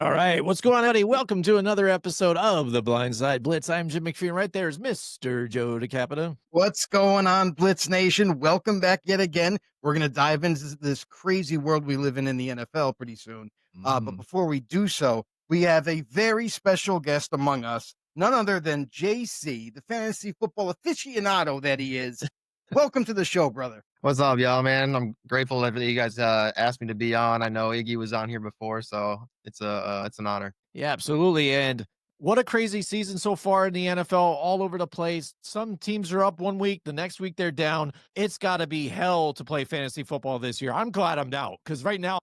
All right, what's going on, everybody? Welcome to another episode of the Blindside Blitz. I'm Jim McFee, and right there is Mr. Joe DeCapita. What's going on, Blitz Nation? Welcome back yet again. We're going to dive into this crazy world we live in the NFL pretty soon. But before we do so, we have a very special guest among us, none other than JC, the fantasy football aficionado that he is. Welcome to the show, brother. What's up, y'all, man? I'm grateful that you guys asked me to be on. I know Iggy was on here before, so it's an honor. Yeah, absolutely. And what a crazy season so far in the NFL, all over the place. Some teams are up one week, the next week they're down. It's got to be hell to play fantasy football this year. I'm glad I'm out because right now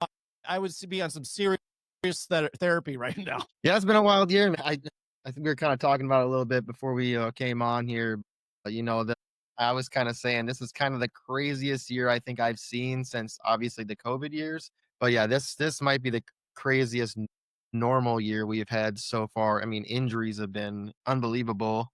I would be on some serious therapy right now. Yeah, it's been a wild year. I think we were kind of talking about it a little bit before we came on here. That I was kind of saying this is kind of the craziest year I think I've seen since obviously the COVID years. But yeah, this might be the craziest normal year we've had so far. I mean, injuries have been unbelievable,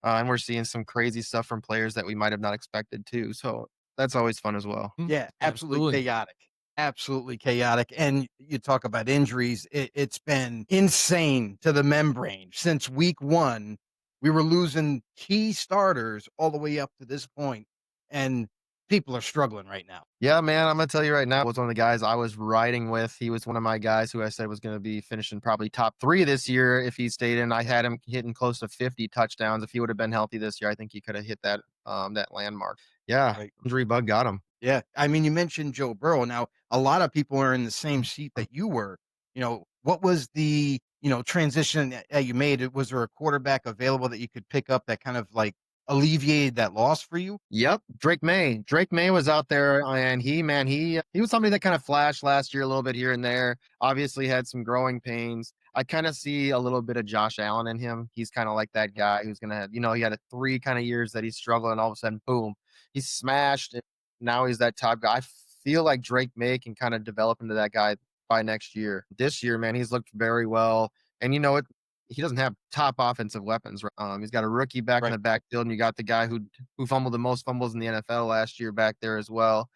and we're seeing some crazy stuff from players that we might have not expected too. So that's always fun as well. Yeah, absolutely chaotic. Absolutely chaotic. And you talk about injuries. It's been insane to the membrane since week one. We were losing key starters all the way up to this point, and people are struggling right now. Yeah, man, I'm gonna tell you right now, was one of the guys I was riding with. He was one of my guys who I said was gonna be finishing probably top 3 this year if he stayed in. I had him hitting close to 50 touchdowns. If he would have been healthy this year, I think he could have hit that landmark. Yeah, Right. injury bug got him. Yeah. I mean, you mentioned Joe Burrow. Now, a lot of people are in the same seat that you were. What was the, transition that you made? Was there a quarterback available that you could pick up that kind of like alleviated that loss for you? Yep, Drake Maye. Drake Maye was out there, and he was somebody that kind of flashed last year a little bit here and there. Obviously, had some growing pains. I kind of see a little bit of Josh Allen in him. He's kind of like that guy who's gonna, he had 3 kind of years that he's struggling, and all of a sudden, boom, he's smashed. And now he's that top guy. I feel like Drake Maye can kind of develop into that guy by next year. This year, man, he's looked very well, and he doesn't have top offensive weapons. He's got a rookie back in the backfield, and you got the guy who fumbled the most fumbles in the NFL last year back there as well.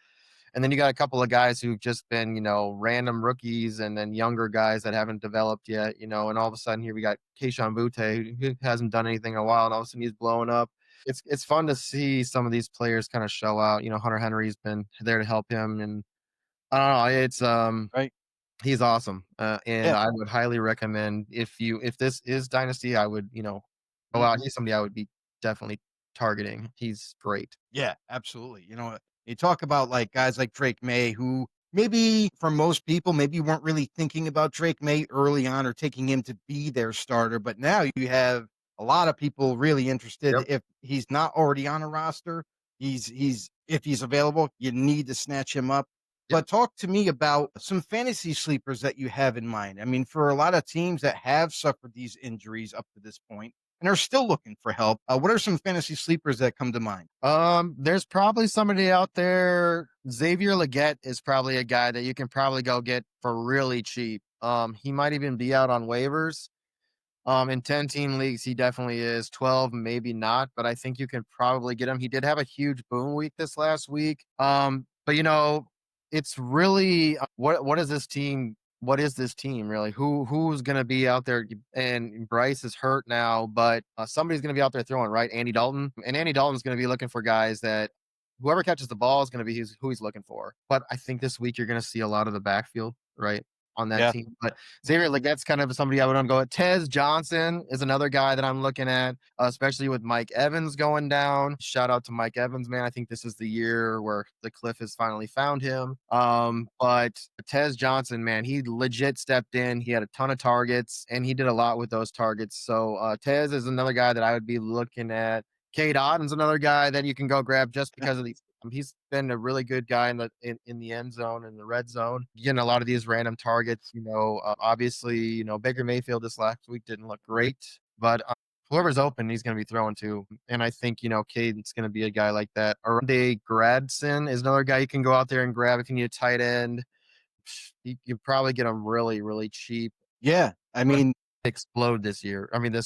And then you got a couple of guys who've just been, random rookies, and then younger guys that haven't developed yet, and all of a sudden here we got Kayshon Boutte, who hasn't done anything in a while, and all of a sudden he's blowing up. It's fun to see some of these players kind of show out. Hunter Henry's been there to help him, and I don't know. It's Right. He's awesome, and Yeah. I would highly recommend if this is Dynasty, I would, go out. He's somebody I would be definitely targeting. He's great. Yeah, absolutely. You talk about like guys like Drake Maye, who maybe for most people, maybe weren't really thinking about Drake Maye early on or taking him to be their starter. But now you have a lot of people really interested. Yep. If he's not already on a roster, if he's available, you need to snatch him up. Yep. But talk to me about some fantasy sleepers that you have in mind. I mean, for a lot of teams that have suffered these injuries up to this point and are still looking for help, what are some fantasy sleepers that come to mind? There's probably somebody out there. Xavier Leggett is probably a guy that you can probably go get for really cheap. He might even be out on waivers. In 10-team leagues, he definitely is. 12, maybe not, but I think you can probably get him. He did have a huge boom week this last week. But it's really what is this team? What is this team really? Who's going to be out there? And Bryce is hurt now, but somebody's going to be out there throwing, right? Andy Dalton, and Andy Dalton's going to be looking for guys that whoever catches the ball is going to be who he's looking for. But I think this week you're going to see a lot of the backfield, right, on that team. But Xavier Leggett's kind of somebody I would want to go at. Tez Johnson is another guy that I'm looking at, especially with Mike Evans going down. Shout out to Mike Evans, man. I think this is the year where the cliff has finally found him. But Tez Johnson, man, he legit stepped in. He had a ton of targets, and he did a lot with those targets. So Tez is another guy that I would be looking at. Cade Otton's another guy that you can go grab just because of these. He's been a really good guy in the end zone, in the red zone, getting a lot of these random targets. Obviously, Baker Mayfield this last week didn't look great, but whoever's open, he's going to be throwing to. And I think, Cade's going to be a guy like that. Arunde Gradsen is another guy you can go out there and grab if you need a tight end. You probably get him really, really cheap. Yeah. I mean, explode this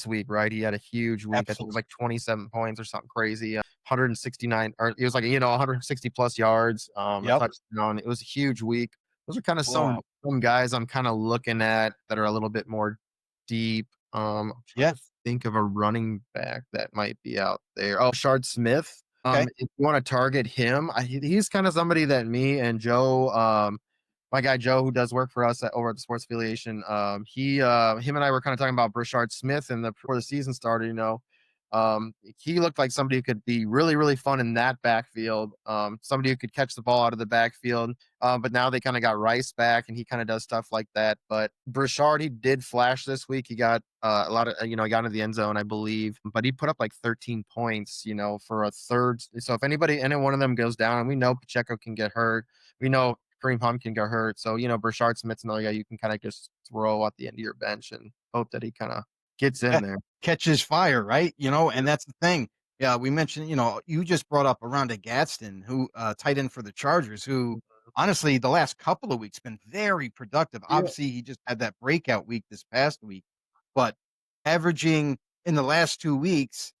week, right? He had a huge week. Absolutely. I think it was like 27 points or something crazy. 169, or it was like 160 plus yards. A touchdown. It was a huge week. Those are kind of some some guys I'm kind of looking at that are a little bit more deep. I'm trying Yeah. to think of a running back that might be out there. Oh, Shard Smith. Okay. If you want to target him, he's kind of somebody that me and Joe, my guy Joe, who does work for us over at the Sports Affiliation, him and I were kind of talking about Brashard Smith, and before the season started, he looked like somebody who could be really, really fun in that backfield. Somebody who could catch the ball out of the backfield. But now they kind of got Rice back, and he kind of does stuff like that. But Brashard, he did flash this week. He got a lot of, he got into the end zone, I believe, but he put up like 13 points, for a third. So if any one of them goes down, and we know Pacheco can get hurt, we know Kareem Hunt can get hurt. So, Brashard Smith's another guy you can kind of just throw at the end of your bench and hope that he kind of gets in there. Catches fire, right? And that's the thing. Yeah, we mentioned, you just brought up Arunde Gradsen, who tight end for the Chargers, who honestly the last couple of weeks been very productive. Yeah. Obviously, he just had that breakout week this past week, but averaging in the last 2 weeks,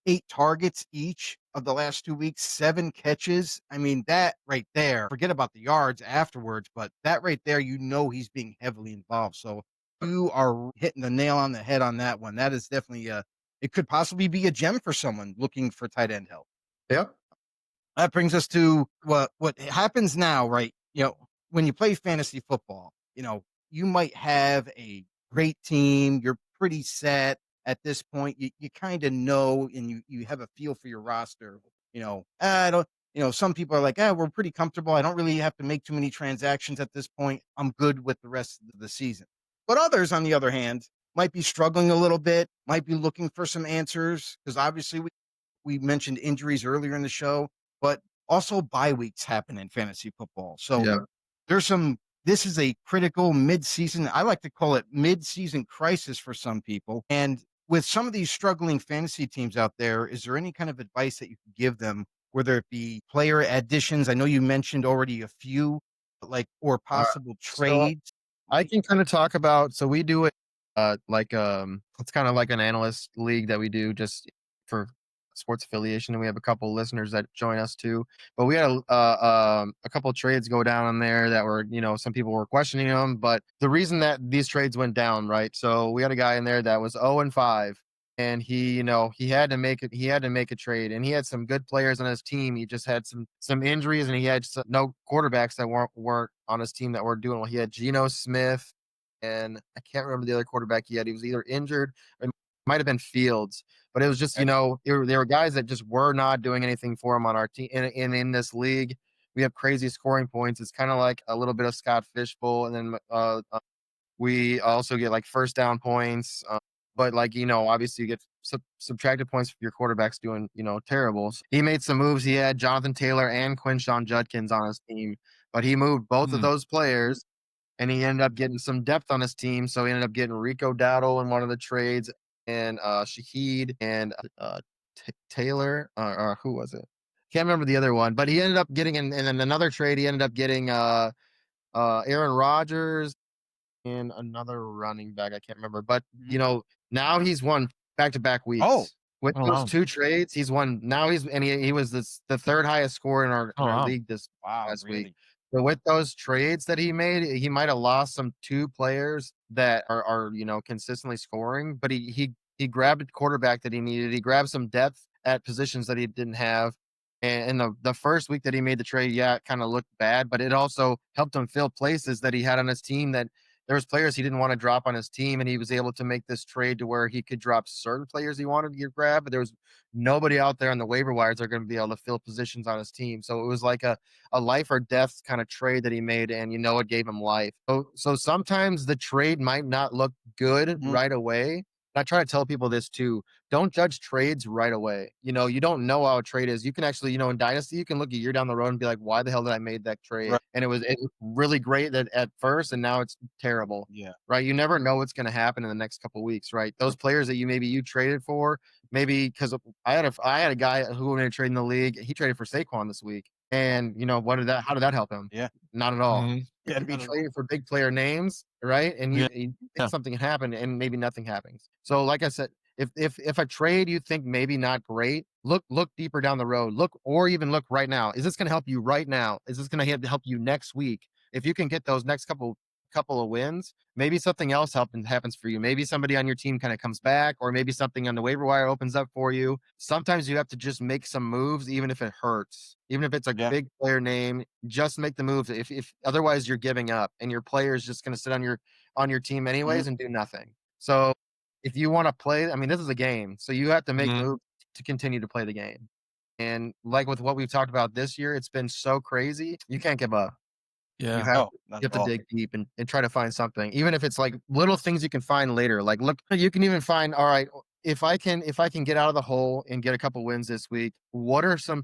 8 targets each of the last 2 weeks, 7 catches. I mean, that right there, forget about the yards afterwards, but that right there, he's being heavily involved. So you are hitting the nail on the head on that one. That is definitely it could possibly be a gem for someone looking for tight end help. Yep. That brings us to what happens now, right? When you play fantasy football, you might have a great team. You're pretty set at this point. You kind of know, and you have a feel for your roster. I don't. Some people are like, we're pretty comfortable. I don't really have to make too many transactions at this point. I'm good with the rest of the season. But others, on the other hand, might be struggling a little bit, might be looking for some answers, because obviously we mentioned injuries earlier in the show, but also bye weeks happen in fantasy football. So this is a critical mid-season, I like to call it mid-season crisis for some people. And with some of these struggling fantasy teams out there, is there any kind of advice that you could give them, whether it be player additions? I know you mentioned already a few, or possible trades. I can kind of talk about, so we do it it's kind of like an analyst league that we do just for Sports Affiliation, and we have a couple listeners that join us too. But we had a couple trades go down on there that were, some people were questioning them, but the reason that these trades went down, right? So we had a guy in there that was 0-5, and he had to make it. He had to make a trade, and he had some good players on his team. He just had some injuries, and he had no quarterbacks that weren't on his team that were doing well. He had Geno Smith, and I can't remember the other quarterback he had. He was either injured or it might have been Fields, but it was just, there were guys that just were not doing anything for him on our team. And in this league, we have crazy scoring points. It's kind of like a little bit of Scott Fishbowl, and then we also get like first down points. But obviously you get subtracted points if your quarterback's doing, terrible. So he made some moves. He had Jonathan Taylor and Quinshon Judkins on his team, but he moved both of those players, and he ended up getting some depth on his team. So he ended up getting Rico Dowdle in one of the trades, and Shaheed and Taylor, or who was it? Can't remember the other one, but he ended up getting in another trade. He ended up getting Aaron Rodgers and another running back. I can't remember, but now he's won back-to-back weeks. With those 2 trades, he's won. Now he was the third highest score in our league this last week. But with those trades that he made, he might have lost some 2 players that are consistently scoring, but he grabbed a quarterback that he needed. He grabbed some depth at positions that he didn't have. And the first week that he made the trade, it kind of looked bad, but it also helped him fill places that he had on his team that there was players he didn't want to drop on his team, and he was able to make this trade to where he could drop certain players he wanted to grab, but there was nobody out there on the waiver wires that are going to be able to fill positions on his team. So it was like a life or death kind of trade that he made, and it gave him life. So sometimes the trade might not look good right away. I try to tell people this too. Don't judge trades right away. You don't know how a trade is. You can actually, in Dynasty, you can look a year down the road and be like, why the hell did I make that trade? Right. And it was really great at first, and now it's terrible. Yeah. Right. You never know what's going to happen in the next couple of weeks. Right. Those players that you traded for, maybe because I had a guy who wanted to trade in the league. He traded for Saquon this week. And how did that help him? Yeah. Not at all. Mhm. You could be trading for big player names, right? And you think something happened, and maybe nothing happens. So like I said, if a trade you think maybe not great, look deeper down the road. Or even look right now. Is this going to help you right now? Is this going to help you next week? If you can get those next couple couple of wins, maybe something else happens for you. Maybe somebody on your team kind of comes back, or maybe something on the waiver wire opens up for you. Sometimes you have to just make some moves, even if it hurts, even if it's a Yeah. big player name. Just make the moves. If otherwise you're giving up, and your player is just going to sit on your team Mhm. anyways and do nothing. So if you want to play, I mean, this is a game, so you have to make Mhm. moves to continue to play the game. And like with what we've talked about this year, it's been so crazy. You can't give up. You Yeah. have No, to not you at have to all. dig deep and try to find something, even if it's like little things you can find later. Like, look, you can even find, all right, if I can get out of the hole and get a couple wins this week, what are some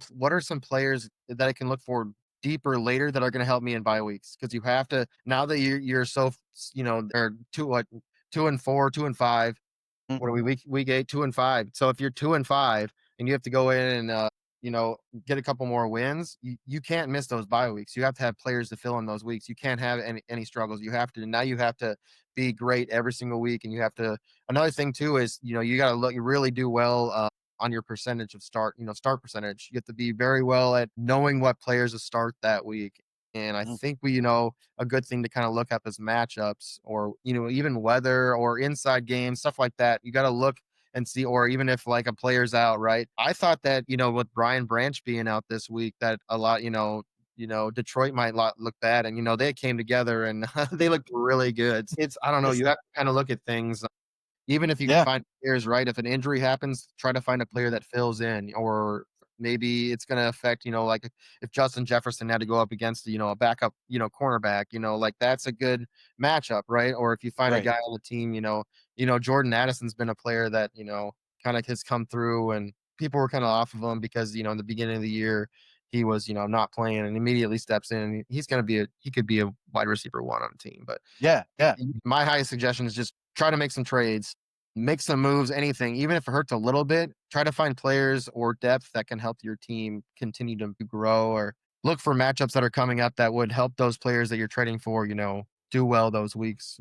players that I can look for deeper later that are going to help me in bye weeks? Because you have to, now that you're so, or 2-4, 2-5. Mhm. What are we, week 8, 2-5. So if you're 2-5 and you have to go in and you know, get a couple more wins, you can't miss those bye weeks. You have to have players to fill in those weeks. You can't have any struggles. You have to be great every single week. And you have to, another thing too is, you got to look, you really do well on your percentage of start percentage. You have to be very well at knowing what players to start that week. And I Mhm. think a good thing to kind of look up is matchups, or, even weather or inside games, stuff like that. You got to look and see, or even if like a player's out, right? I thought that, with Brian Branch being out this week, that a lot, Detroit might look bad, and they came together and they looked really good. I don't know, It's you have to kind of look at things, even if you can yeah. find players, right? If an injury happens, try to find a player that fills in, or maybe it's going to affect, like if Justin Jefferson had to go up against, a backup, cornerback, like that's a good matchup, right? Or if you find a Right. guy on the team, Jordan Addison's been a player that, kind of has come through, and people were kind of off of him because, in the beginning of the year, he was, not playing, and immediately steps in. And he could be a wide receiver one on the team. But Yeah. Yeah. my highest suggestion is just try to make some trades, make some moves, anything, even if it hurts a little bit. Try to find players or depth that can help your team continue to grow, or look for matchups that are coming up that would help those players that you're trading for, do well those weeks.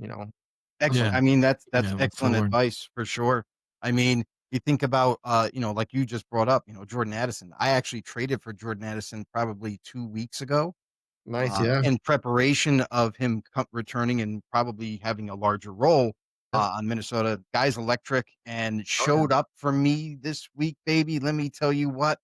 Excellent. Yeah. I mean, that's Yeah. Look excellent forward. advice for sure. I mean, you think about, like you just brought up, Jordan Addison. I actually traded for Jordan Addison probably 2 weeks ago, Nice, yeah. in preparation of him returning and probably having a larger role Yeah. on Minnesota. Guy's electric and Oh, yeah. showed up for me this week, baby. Let me tell you what.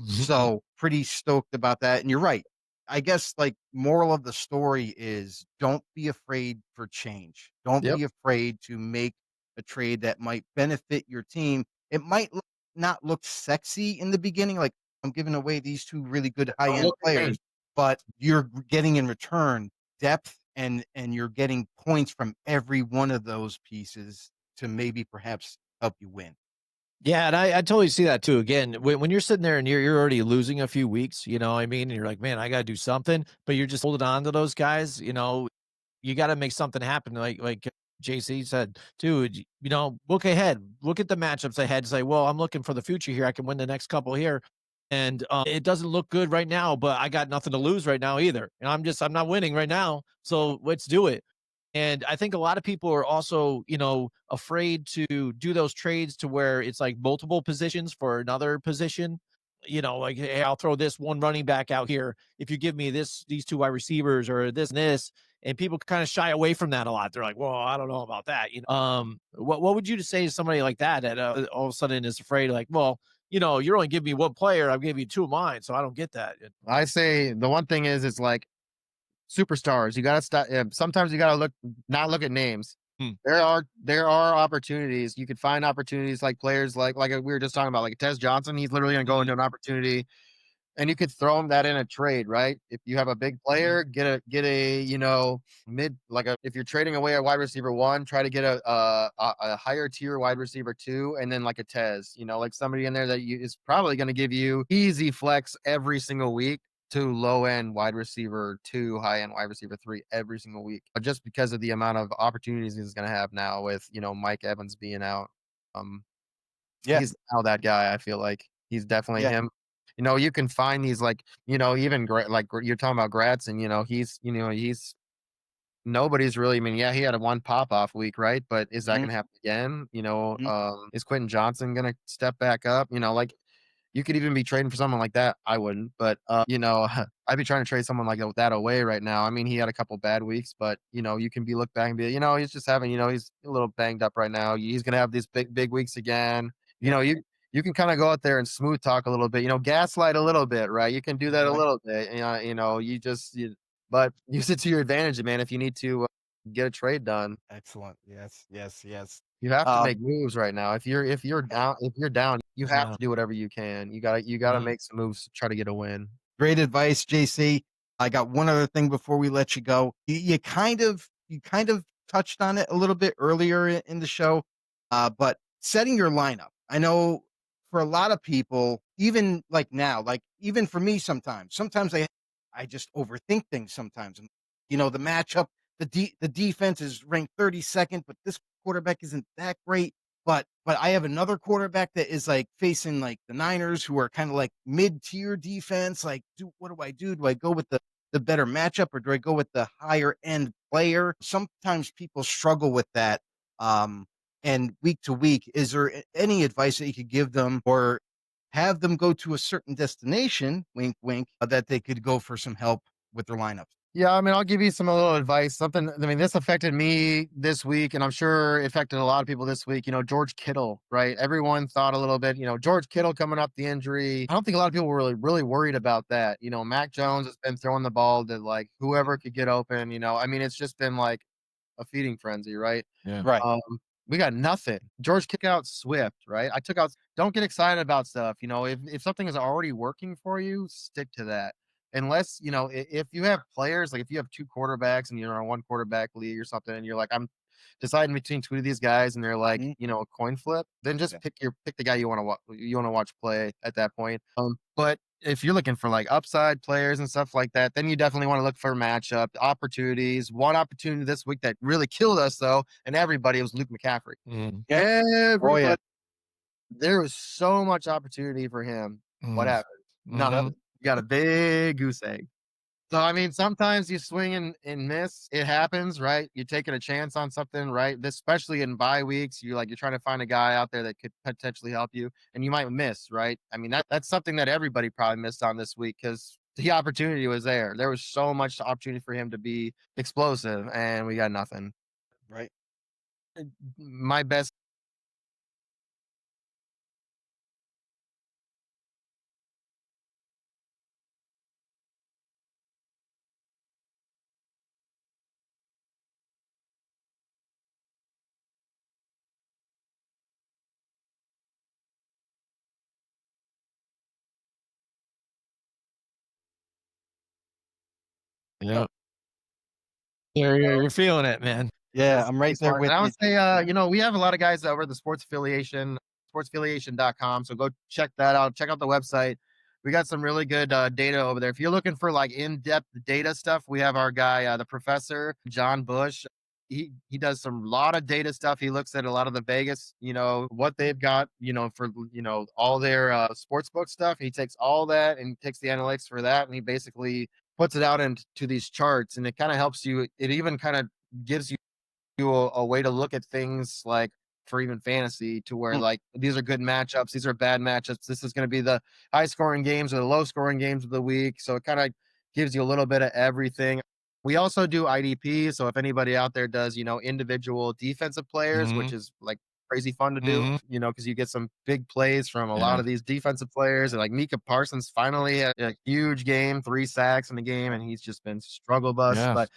So pretty stoked about that. And you're right. I guess like moral of the story is don't be afraid for change. Don't Yep. be afraid to make a trade that might benefit your team. It might not look sexy in the beginning, like I'm giving away these two really good high Don't end look at me. players, but you're getting in return depth and you're getting points from every one of those pieces to maybe perhaps help you win. Yeah, and I totally see that too. Again, when you're sitting there and you're already losing a few weeks, you know what I mean? And you're like, man, I got to do something, but you're just holding on to those guys, you got to make something happen. Like JC said, dude, look ahead, look at the matchups ahead. Say, well, I'm looking for the future here. I can win the next couple here, and it doesn't look good right now, but I got nothing to lose right now either. And I'm not winning right now, so let's do it. And I think a lot of people are also, afraid to do those trades to where it's like multiple positions for another position. Like, hey, I'll throw this one running back out here if you give me these two wide receivers or this and this. And people kind of shy away from that a lot. They're like, well, I don't know about that. What would you say to somebody like that all of a sudden is afraid, like, well, you're only giving me one player, I'm giving you two of mine, so I don't get that. I say the one thing is, it's like superstars. You gotta stop. Sometimes you gotta not look at names. Hmm. There are opportunities. You could find opportunities, like players like we were just talking about, like Tez Johnson. He's literally gonna go Mhm. into an opportunity, and you could throw him that in a trade, right? If you have a big Mhm. player, get a mid, like if you're trading away a wide receiver one, try to get a higher tier wide receiver two, and then like a Tez, like somebody in there that is probably going to give you easy flex every single week, to low end wide receiver two, high end wide receiver three every single week, just because of the amount of opportunities he's going to have now with Mike Evans being out. Um, Yeah. He's now that guy. I feel like he's definitely Yeah. him. You can find these, like, even like you're talking about Gradsen, he's nobody's really, I mean, yeah, he had a one pop off week, right? But is that Mhm. going to happen again? Mhm. Is Quentin Johnson going to step back up? Like, You could even be trading for someone like that. I wouldn't, but I'd be trying to trade someone like that away right now. I mean, he had a couple bad weeks, but you can be looked back and be, he's just having, he's a little banged up right now. He's gonna have these big weeks again. You can kind of go out there and smooth talk a little bit, gaslight a little bit, right? You can do that a little bit. But use it to your advantage, man. If you need to get a trade done, Excellent. Yes. you have to Um, make moves right now. If you're down, you have to do whatever you can. You gotta make some moves to try to get a win. Great advice, JC. I got one other thing before we let you go. You kind of touched on it a little bit earlier in the show, but setting your lineup. I know for a lot of people, even like now, like even for me, sometimes I just overthink things. Sometimes, and the matchup, the defense is ranked 32nd, but this quarterback isn't that great. But I have another quarterback that is like facing like the Niners, who are kind of like mid-tier defense. Like, what do I do? Do I go with the better matchup, or do I go with the higher end player? Sometimes people struggle with that. And week to week, is there any advice that you could give them, or have them go to a certain destination, wink, wink, that they could go for some help with their lineups? Yeah, I mean, I'll give you some a little advice. This affected me this week, and I'm sure it affected a lot of people this week. George Kittle, right? Everyone thought a little bit, George Kittle coming up the injury. I don't think a lot of people were really worried about that. Mac Jones has been throwing the ball to like whoever could get open. I mean, it's just been like a feeding frenzy, right? Yeah. Right. We got nothing. George kick out Swift, right? I took out. Don't get excited about stuff. If something is already working for you, stick to that. Unless if you have players, like if you have two quarterbacks and you're on one quarterback league or something, and you're like, I'm deciding between two of these guys, and they're like, a coin flip, then just pick the guy you want to watch play at that point. But if you're looking for like upside players and stuff like that, then you definitely want to look for matchup opportunities. One opportunity this week that really killed us though, and everybody, was Luke McCaffrey. Yeah. Oh, yeah. There was so much opportunity for him. What happened? None of it. You got a big goose egg. So, I mean, sometimes you swing and miss. It happens, right? You're taking a chance on something, right? Especially in bye weeks, you're trying to find a guy out there that could potentially help you, and you might miss, right? I mean, that's something that everybody probably missed on this week, because the opportunity was there. There was so much opportunity for him to be explosive, and we got nothing. Right. My best. Yeah. You're feeling it, man. Yeah, I'm right there with And I you. would say, we have a lot of guys over at the Sports Affiliation, sportsaffiliation.com. So go check that out. Check out the website. We got some really good data over there. If you're looking for like in-depth data stuff, we have our guy, the professor, John Bush. He does some lot of data stuff. He looks at a lot of the Vegas, what they've got, for, all their sports book stuff. He takes all that and takes the analytics for that. And he basically puts it out into these charts, and it kind of helps you. It even kind of gives you a way to look at things like for even fantasy, to where like these are good matchups, these are bad matchups, this is going to be the high scoring games or the low scoring games of the week. So it kind of gives you a little bit of everything. We also do IDP. So if anybody out there does, individual defensive players, which is like crazy fun to do, because you get some big plays from a lot of these defensive players. And like Micah Parsons finally had a huge game, 3 sacks in the game, and he's just been struggle bus. Yeah. But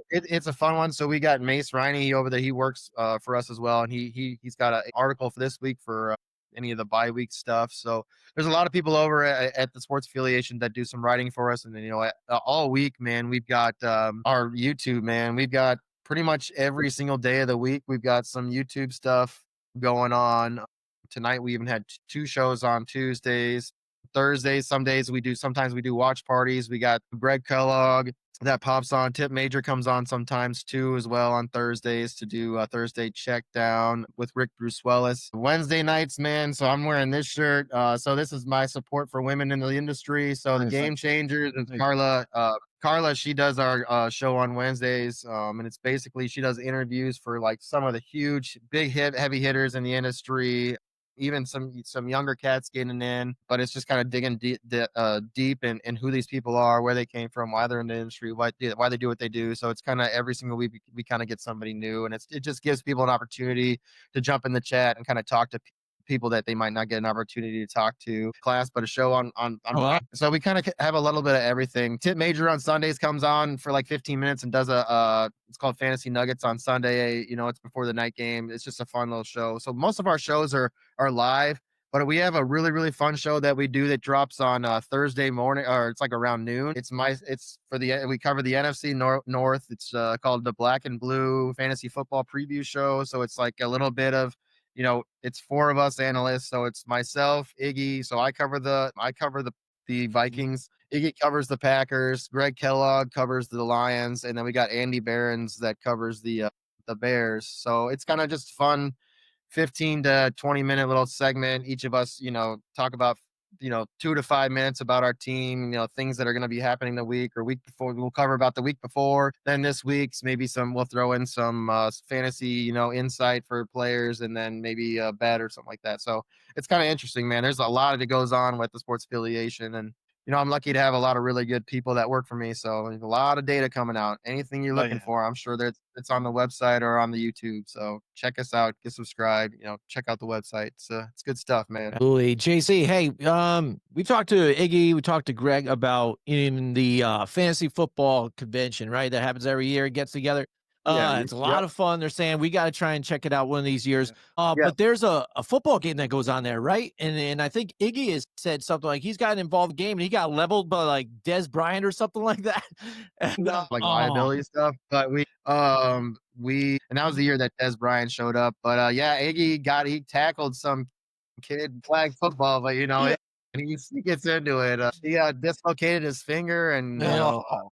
it's a fun one. So we got Mace Riney over there. He works for us as well, and he's got an article for this week for any of the bye week stuff. So there's a lot of people over at the Sports Affiliation that do some writing for us. And then all week, man, we've got our YouTube, man. We've got pretty much every single day of the week, we've got some YouTube stuff going on. Tonight we even had 2 shows on Tuesdays. Thursdays, sometimes we do watch parties. We got Greg Kellogg that pops on. Tip Major comes on sometimes too as well on Thursdays to do a Thursday check down with Rick Bruce Wellis. Wednesday nights, man, so I'm wearing this shirt. So this is my support for women in the industry. So the Game Changers is Carla, she does our show on Wednesdays, and it's basically she does interviews for like some of the huge, big heavy hitters in the industry. even some younger cats getting in, but it's just kind of digging deep in who these people are, where they came from, why they're in the industry, why they do what they do. So it's kind of every single week we kind of get somebody new, and it just gives people an opportunity to jump in the chat and kind of talk to people that they might not get an opportunity to talk to class, but a show on wow. so we kind of have a little bit of everything. Tip Major on Sundays comes on for like 15 minutes and does it's called Fantasy Nuggets on Sunday. It's before the night game. It's just a fun little show. So most of our shows are live, but we have a really, really fun show that we do that drops on Thursday morning, or it's like around noon. We cover the NFC North. It's called the Black and Blue Fantasy Football Preview Show. So it's like a little bit of, it's 4 of us analysts. So it's myself, Iggy. So I cover the Vikings. Iggy covers the Packers. Greg Kellogg covers the Lions, and then we got Andy Behrens that covers the Bears. So it's kind of just fun, 15 to 20-minute little segment. Each of us, talk about 2 to 5 minutes about our team, things that are going to be happening the week or week before. We'll cover about the week before. Then this week's maybe we'll throw in some fantasy, insight for players, and then maybe a bet or something like that. So it's kind of interesting, man. There's a lot that goes on with the Sports Affiliation, and I'm lucky to have a lot of really good people that work for me. So there's a lot of data coming out. Anything you're looking for, I'm sure that it's on the website or on the YouTube. So check us out, get subscribed, check out the website. It's good stuff, man. Absolutely. JC, hey, we talked to Iggy, we talked to Greg about in the fantasy football convention, right? That happens every year. It gets together. It's a lot of fun. They're saying we got to try and check it out one of these years. But there's a football game that goes on there, right? And I think Iggy has said something like he's got involved in the game and he got leveled by like Des Bryant or something like that. And, like liability stuff. But and that was the year that Des Bryant showed up. But Iggy he tackled some kid flag football, but and he gets into it. He dislocated his finger, and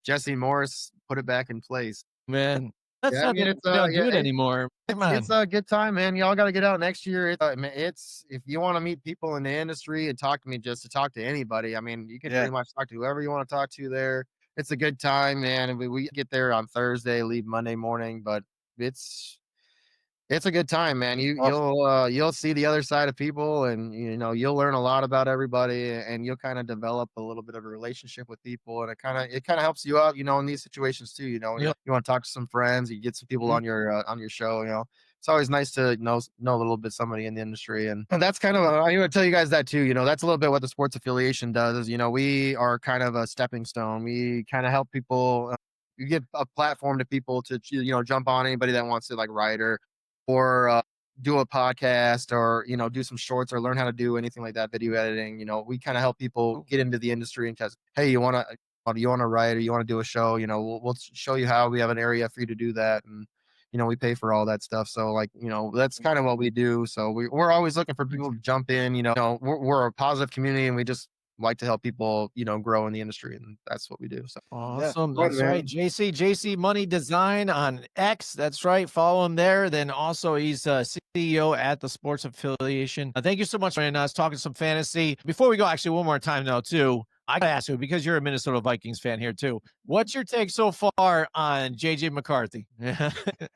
Jesse Morris put it back in place. Man. That's Yeah, not don't do it anymore. It's a good time, man. Y'all got to get out next year. It's if you want to meet people in the industry and talk to me, just to talk to anybody. I mean, you can pretty much talk to whoever you want to talk to there. It's a good time, man. We get there on Thursday, leave Monday morning, but it's a good time, man. You'll see the other side of people, and you'll learn a lot about everybody, and you'll kind of develop a little bit of a relationship with people, and it kind of helps you out, in these situations too. You want to talk to some friends, you get some people on your show. It's always nice to know a little bit somebody in the industry, and that's kind of I want to tell you guys that too. That's a little bit what the Sports Affiliation does. Is we are kind of a stepping stone. We kind of help people. You give a platform to people to jump on, anybody that wants to like write or do a podcast, or do some shorts, or learn how to do anything like that, video editing. We kind of help people get into the industry, and because hey, you want to write, or you want to do a show, we'll show you how. We have an area for you to do that, and we pay for all that stuff. So like that's kind of what we do. So we're always looking for people to jump in. We're a positive community, and we just like to help people, grow in the industry, and that's what we do. So awesome. That's right. JC Money Design on X. That's right. Follow him there. Then also he's CEO at the Sports Affiliation. Thank you so much for us talking some fantasy. Before we go, actually, one more time though, too. I gotta ask you, because you're a Minnesota Vikings fan here too. What's your take so far on JJ McCarthy?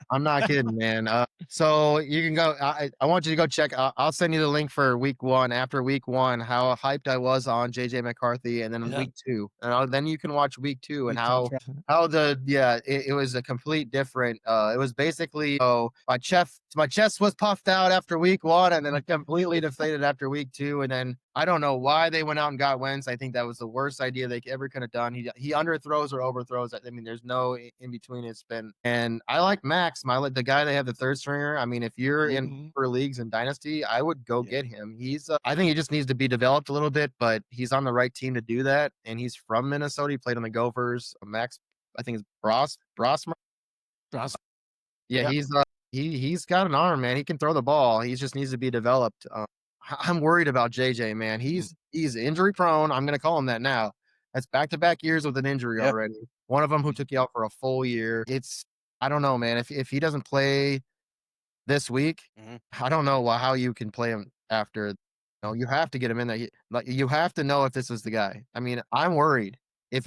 I'm not kidding, man. So you can go. I want you to go check. I'll send you the link for week 1. After week 1, how hyped I was on JJ McCarthy, and then week 2, and then you can watch week 2 and how it was a complete different. It was basically my chest was puffed out after week 1, and then it completely deflated after week 2, and then I don't know why they went out and got Wentz. I think that was the worst idea they ever could have done. He underthrows or overthrows. I mean, there's no in between. It's been, and I like Max, the guy they have, the third stringer. I mean, if you're in for leagues and dynasty, I would go get him. He's I think he just needs to be developed a little bit, but he's on the right team to do that. And he's from Minnesota. He played on the Gophers. Max, I think it's Brosmer. Yeah, he's got an arm, man. He can throw the ball. He just needs to be developed. I'm worried about JJ, man. He's injury prone. I'm going to call him that now. That's back-to-back years with an injury already. One of them who took you out for a full year. I don't know, man. If he doesn't play this week, I don't know how you can play him after. You have to get him in there. You have to know if this is the guy. I mean, I'm worried. If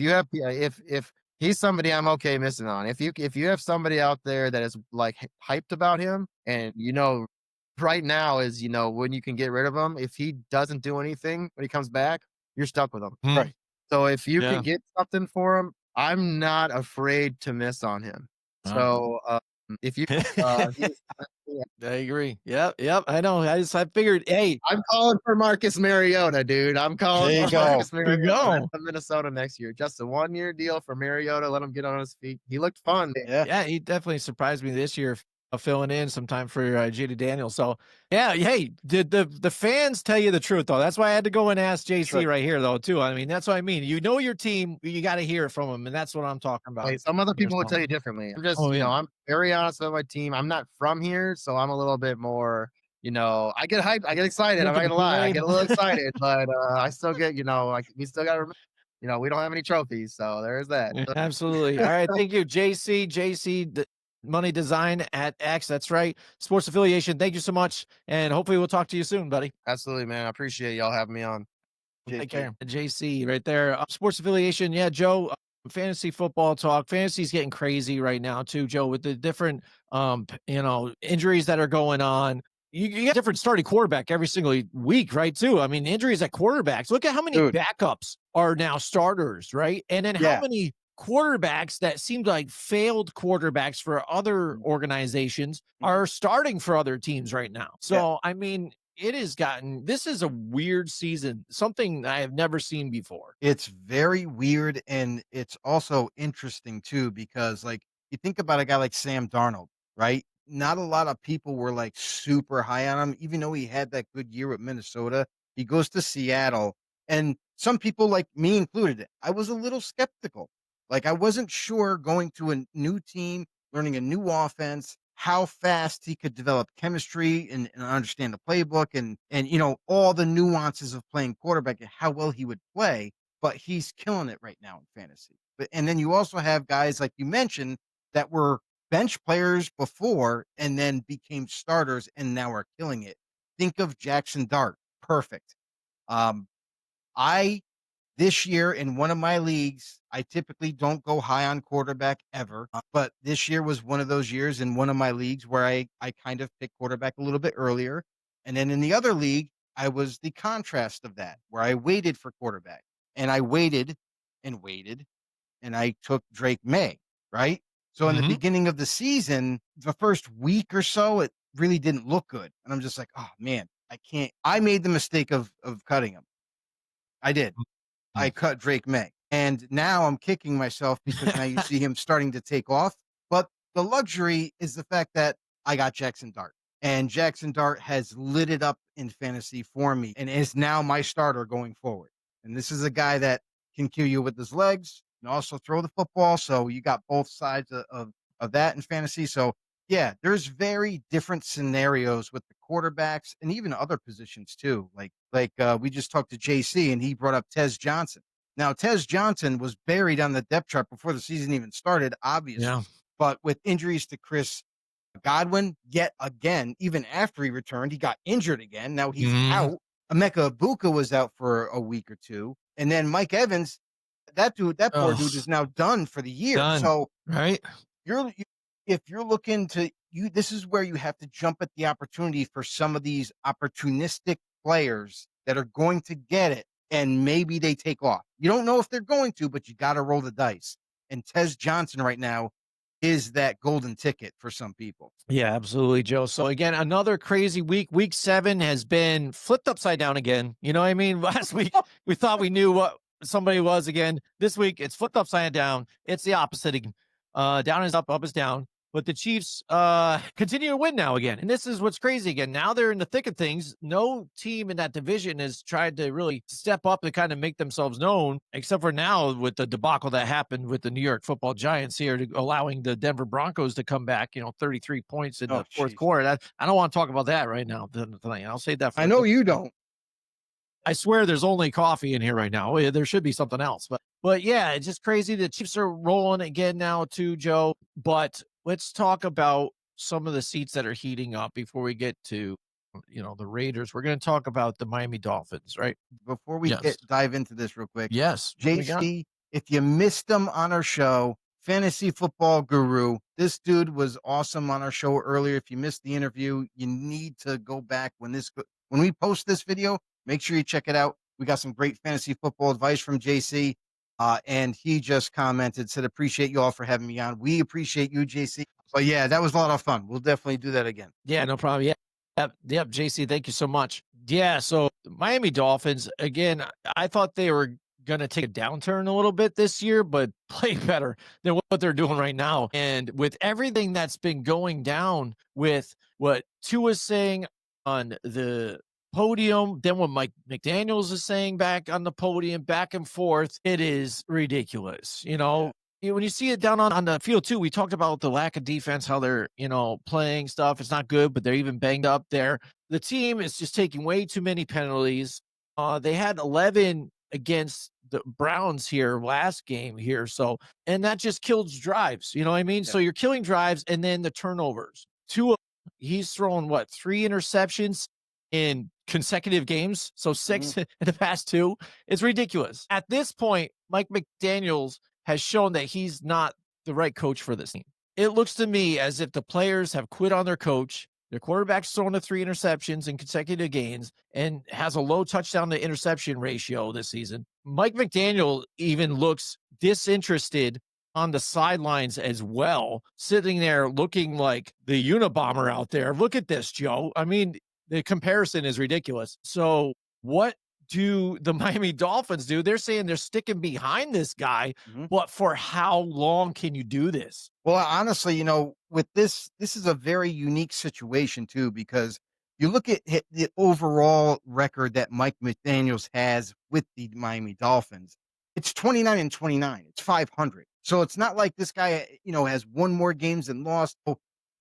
he's somebody I'm okay missing on. If you have somebody out there that is like hyped about him, and right now is, when you can get rid of him, if he doesn't do anything when he comes back, you're stuck with him. Right. So if you Yeah. can get something for him, I'm not afraid to miss on him. So if you, he's, I agree. Yep. I know. I figured, hey, I'm calling for Marcus Mariota, dude. I'm calling There you for go. Marcus There you Mariota go. to Minnesota next year. Just a 1-year deal for Mariota. Let him get on his feet. He looked fun. Yeah. Yeah, he definitely surprised me this year, filling in sometime for JD Daniels. So, yeah, hey, did the fans tell you the truth, though? That's why I had to go and ask JC right here, though, too. I mean, that's what I mean. You know your team, you got to hear it from them, and that's what I'm talking about. Hey, some other people would tell you differently. I'm just, I'm very honest with my team. I'm not from here, so I'm a little bit more, I get hyped. I get excited. I'm not gonna lie. I get a little excited, but I still get, we still got to remember, we don't have any trophies, so there's that. Absolutely. All right. Thank you, JC, Money Design at X. That's right. Sports Affiliation. Thank you so much. And hopefully we'll talk to you soon, buddy. Absolutely, man. I appreciate y'all having me on. Take care. JC right there. Sports Affiliation. Yeah, Joe, fantasy football talk. Fantasy's getting crazy right now, too, Joe, with the different, injuries that are going on. You get different starting quarterback every single week, right? Too. I mean, injuries at quarterbacks. Look at how many backups are now starters, right? And then how many quarterbacks that seemed like failed quarterbacks for other organizations are starting for other teams right now. So, I mean, this is a weird season, something I have never seen before. It's very weird, and it's also interesting too, because like you think about a guy like Sam Darnold, right? Not a lot of people were like super high on him, even though he had that good year with Minnesota. He goes to Seattle, and some people, like me included, I was a little skeptical. Like I wasn't sure going to a new team, learning a new offense, how fast he could develop chemistry and understand the playbook and all the nuances of playing quarterback and how well he would play. But he's killing it right now in fantasy. But and then you also have guys like you mentioned that were bench players before and then became starters and now are killing it. Think of Jackson Dart. Perfect. Um, I this year in one of my leagues, I typically don't go high on quarterback ever, but this year was one of those years in one of my leagues where I kind of picked quarterback a little bit earlier. And then in the other league, I was the contrast of that, where I waited for quarterback and I waited and waited and I took Drake Maye, right? So in the beginning of the season, the first week or so, it really didn't look good. And I'm just like, oh man, I made the mistake of cutting him. I did. I cut Drake Maye. And now I'm kicking myself because now you see him starting to take off. But the luxury is the fact that I got Jackson Dart. And Jackson Dart has lit it up in fantasy for me and is now my starter going forward. And this is a guy that can kill you with his legs and also throw the football. So you got both sides of that in fantasy. So yeah, there's very different scenarios with the quarterbacks and even other positions too. Like we just talked to JC and he brought up Tez Johnson. Now Tez Johnson was buried on the depth chart before the season even started, obviously. But with injuries to Chris Godwin, yet again, even after he returned, he got injured again. Now he's out. Emeka Ibuka was out for a week or two, and then Mike Evans, that poor dude is now done for the year. So right, if you're looking to this is where you have to jump at the opportunity for some of these opportunistic players that are going to get it, and maybe they take off. You don't know if they're going to, but you got to roll the dice. And Tez Johnson right now is that golden ticket for some people. Yeah, absolutely, Joe. So again, another crazy week. Week 7 has been flipped upside down again. You know what I mean? Last week we thought we knew what somebody was again. This week it's flipped upside down. It's the opposite. Down is up, up is down. But the Chiefs continue to win now again. And this is what's crazy again. Now they're in the thick of things. No team in that division has tried to really step up and kind of make themselves known, except for now with the debacle that happened with the New York Football Giants here, allowing the Denver Broncos to come back, 33 points in the fourth quarter. I don't want to talk about that right now. I'll save that for I know you don't. I swear there's only coffee in here right now. There should be something else. But yeah, it's just crazy. The Chiefs are rolling again now too, Joe. But let's talk about some of the seats that are heating up before we get to, the Raiders. We're going to talk about the Miami Dolphins, right? Before we dive into this real quick. Yes. JC, if you missed them on our show, fantasy football guru. This dude was awesome on our show earlier. If you missed the interview, you need to go back when we post this video. Make sure you check it out. We got some great fantasy football advice from JC. And he just commented, said, appreciate you all for having me on. We appreciate you, JC. But yeah, that was a lot of fun. We'll definitely do that again. Yeah, no problem. Yeah. Yep, JC, thank you so much. Yeah, so Miami Dolphins, again, I thought they were going to take a downturn a little bit this year, but play better than what they're doing right now. And with everything that's been going down with what Tua's saying on the podium, then what Mike McDaniels is saying back on the podium, back and forth, it is ridiculous. When you see it down on the field too, we talked about the lack of defense, how they're, playing stuff. It's not good, but they're even banged up there. The team is just taking way too many penalties. They had 11 against the Browns here last game here. So, and that just kills drives. You know what I mean? Yeah. So you're killing drives and then the turnovers. He's thrown 3 interceptions in consecutive games. So 6 in the past 2. It's ridiculous. At this point, Mike McDaniels has shown that he's not the right coach for this team. It looks to me as if the players have quit on their coach. Their quarterback's thrown to 3 interceptions in consecutive games and has a low touchdown to interception ratio this season. Mike McDaniel even looks disinterested on the sidelines as well, sitting there looking like the Unabomber out there. Look at this, Joe. I mean, the comparison is ridiculous. So what do the Miami Dolphins do? They're saying they're sticking behind this guy, but for how long can you do this? Well, honestly, with this is a very unique situation too, because you look at the overall record that Mike McDaniels has with the Miami Dolphins. It's 29-29. It's 500. So it's not like this guy, has won more games than lost. So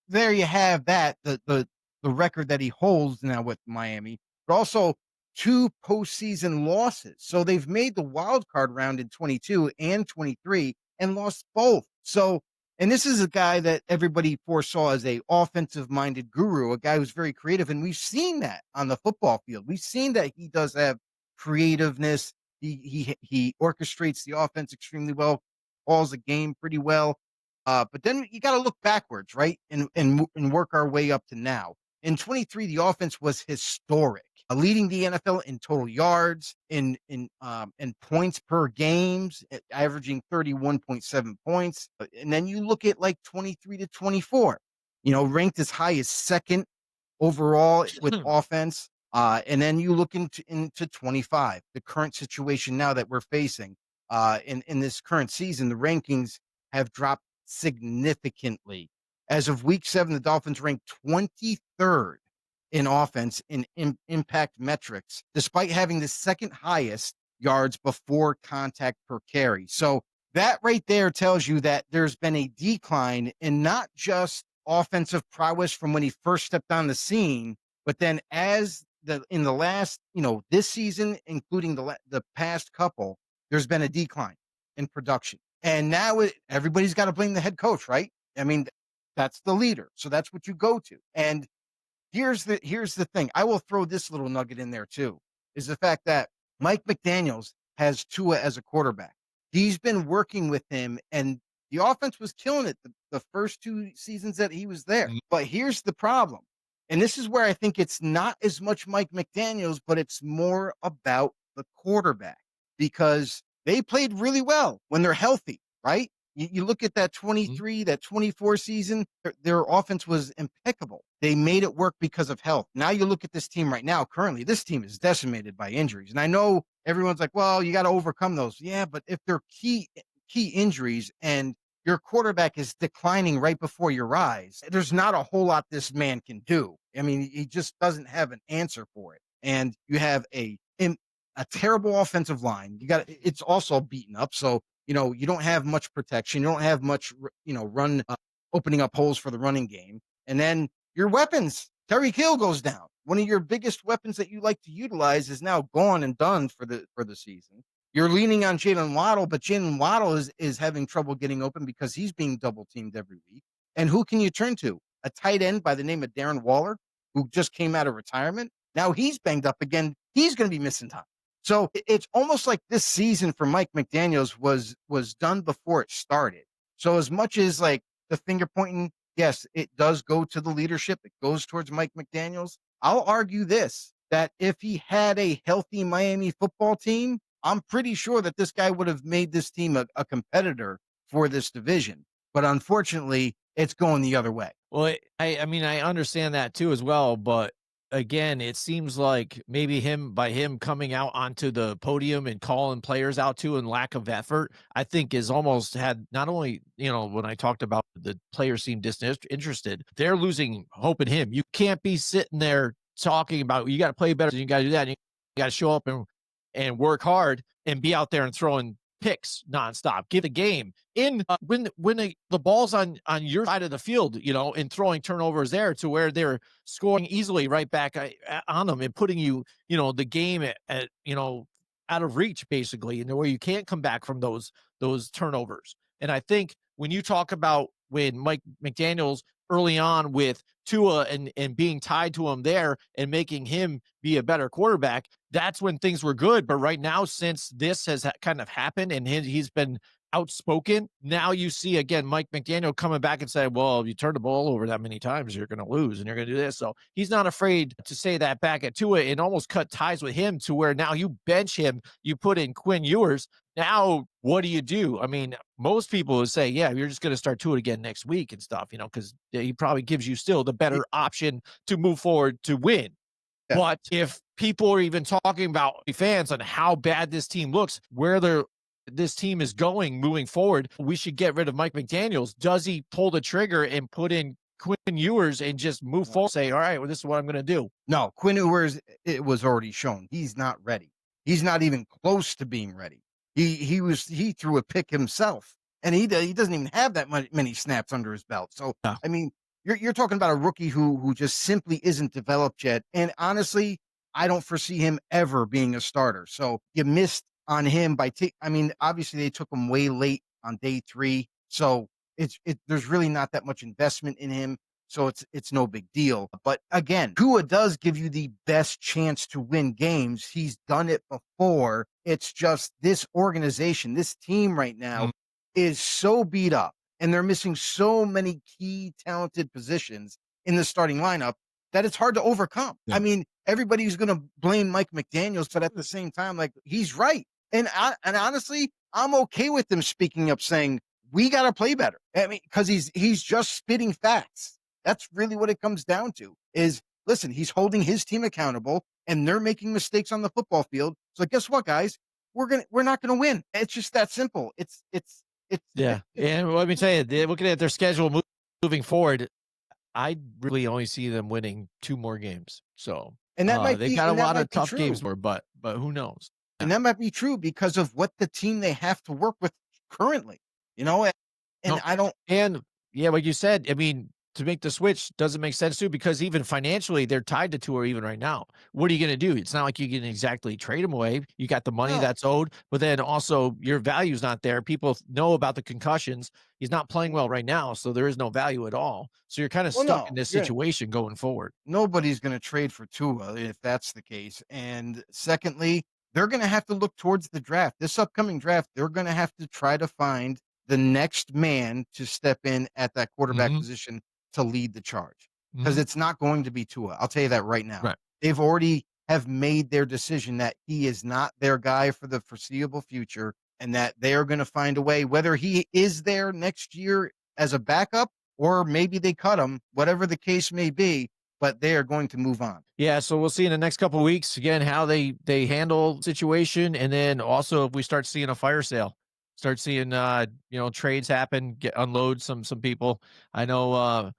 there you have that, the record that he holds now with Miami, but also 2 postseason losses. So they've made the wild card round in 22 and 23 and lost both. So, and this is a guy that everybody foresaw as a offensive minded guru, a guy who's very creative. And we've seen that on the football field. We've seen that he does have creativeness. He orchestrates the offense extremely well, calls the game pretty well. But then you got to look backwards, right? And work our way up to now. In 23, the offense was historic, leading the NFL in total yards, in points per games, averaging 31.7 points. And then you look at 23 to 24, ranked as high as 2nd overall with offense. And then you look into 25, the current situation now that we're facing in this current season. The rankings have dropped significantly. As of week 7, the Dolphins ranked 23rd in offense in impact metrics, despite having the 2nd highest yards before contact per carry. So that right there tells you that there's been a decline in not just offensive prowess from when he first stepped on the scene, but then in the last, this season, including the past couple, there's been a decline in production. And now everybody's got to blame the head coach, right? I mean, that's the leader. So that's what you go to. And here's the thing. I will throw this little nugget in there too, is the fact that Mike McDaniels has Tua as a quarterback. He's been working with him, and the offense was killing it the first 2 seasons that he was there. But here's the problem. And this is where I think it's not as much Mike McDaniels, but it's more about the quarterback, because they played really well when they're healthy, right? You look at that 23, that 24 season, their offense was impeccable. They made it work because of health. Now you look at this team right now, currently, this team is decimated by injuries. And I know everyone's like, well, you got to overcome those. Yeah, but if they're key injuries and your quarterback is declining right before your eyes, there's not a whole lot this man can do. I mean, he just doesn't have an answer for it. And you have a terrible offensive line. It's also beaten up. So, you don't have much protection. You don't have much, run opening up holes for the running game. And then your weapons, Tyreek Hill goes down. One of your biggest weapons that you like to utilize is now gone and done for the season. You're leaning on Jalen Waddle, but Jalen Waddle is having trouble getting open because he's being double teamed every week. And who can you turn to? A tight end by the name of Darren Waller, who just came out of retirement. Now he's banged up again. He's going to be missing time. So it's almost like this season for Mike McDaniels was done before it started. So as much as like the finger pointing, yes, it does go to the leadership. It goes towards Mike McDaniels. I'll argue this, that if he had a healthy Miami football team, I'm pretty sure that this guy would have made this team a competitor for this division. But unfortunately, it's going the other way. Well, I mean, I understand that too as well, but again, it seems like maybe by him coming out onto the podium and calling players out too, and lack of effort, I think is almost had not only, when I talked about the players seem disinterested, they're losing hope in him. You can't be sitting there talking about you got to play better, you got to do that, and you got to show up and work hard and be out there and throwing picks nonstop. Give the game in when the ball's on your side of the field, and throwing turnovers there to where they're scoring easily right back on them and putting you, the game at out of reach basically, and where you can't come back from those turnovers. And I think when you talk about when Mike McDaniels early on with Tua and being tied to him there and making him be a better quarterback, that's when things were good. But right now, since this has kind of happened and he's been outspoken, now you see again Mike McDaniel coming back and say, well, if you turn the ball over that many times, you're going to lose and you're going to do this. So he's not afraid to say that back at Tua and almost cut ties with him to where now you bench him, you put in Quinn Ewers. Now, what do you do? I mean, most people would say, yeah, you're just going to start Tua again next week and stuff, because he probably gives you still the better option to move forward to win. Yeah. But if people are even talking about fans on how bad this team looks, where this team is going moving forward, we should get rid of Mike McDaniels. Does he pull the trigger and put in Quinn Ewers and just move forward? Say, all right, well, this is what I'm going to do. No, Quinn Ewers, it was already shown. He's not ready. He's not even close to being ready. He threw a pick himself, and he doesn't even have that many snaps under his belt. So, yeah. I mean, you're talking about a rookie who just simply isn't developed yet. And honestly, I don't foresee him ever being a starter. So you missed on him obviously they took him way late on day 3. So there's really not that much investment in him. So it's no big deal. But again, Tua does give you the best chance to win games. He's done it before. It's just this organization, this team right now is so beat up, and they're missing so many key talented positions in the starting lineup that it's hard to overcome. Yeah. I mean, everybody's going to blame Mike McDaniels, but at the same time, like, he's right. And honestly, I'm okay with them speaking up saying, we got to play better. I mean, because he's just spitting facts. That's really what it comes down to is, listen, he's holding his team accountable and they're making mistakes on the football field. So guess what, guys? We're not going to win. It's just that simple. Yeah. And let me tell you, looking at their schedule moving forward, I really only see them winning 2 more games. So, and that might they got a lot of tough games more, but who knows? And that might be true because of what the team they have to work with currently, and I don't. And yeah, like you said, I mean, to make the switch doesn't make sense too, because even financially they're tied to Tua even right now. What are you going to do? It's not like you can exactly trade him away. You got the money that's owed, but then also your value's not there. People know about the concussions. He's not playing well right now, so there is no value at all. So you're kind of stuck in this situation going forward. Nobody's going to trade for Tua if that's the case. And secondly, they're going to have to look towards the draft. This upcoming draft, they're going to have to try to find the next man to step in at that quarterback position to lead the charge, because it's not going to be Tua. I'll tell you that right now. Right. They've already have made their decision that he is not their guy for the foreseeable future, and that they are going to find a way, whether he is there next year as a backup or maybe they cut him, whatever the case may be, but they are going to move on. Yeah, so we'll see in the next couple of weeks again how they handle the situation, and then also if we start seeing a fire sale. Start seeing, trades happen, unload some people. I know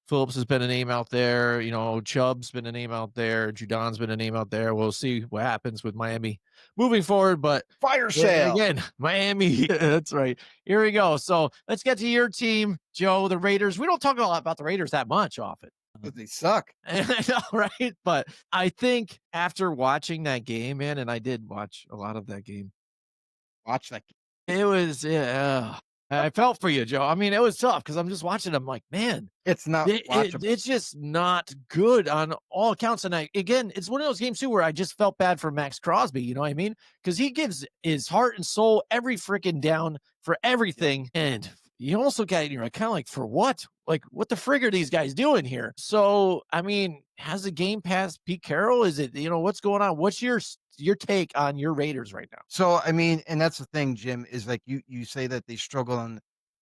Phillips has been a name out there. Chubb's been a name out there. Judon's been a name out there. We'll see what happens with Miami moving forward. But fire sale again, Miami. That's right. Here we go. So let's get to your team, Joe. The Raiders. We don't talk a lot about the Raiders that much often. But they suck. I know, right? But I think after watching that game, man, and I did watch a lot of that game. Watch that game. It was, I felt for you, Joe. I mean, it was tough because I'm just watching. I'm like, man, it's not watchable. It's just not good on all accounts. And it's one of those games too where I just felt bad for Max Crosby. You know what I mean? Because he gives his heart and soul every freaking down for everything, and you also got, kind of like, for what? Like, what the frig are these guys doing here? So, I mean, has the game passed Pete Carroll? Is it, what's going on? What's your take on your Raiders right now? So, I mean, and that's the thing, Jim, is like you say that they struggle on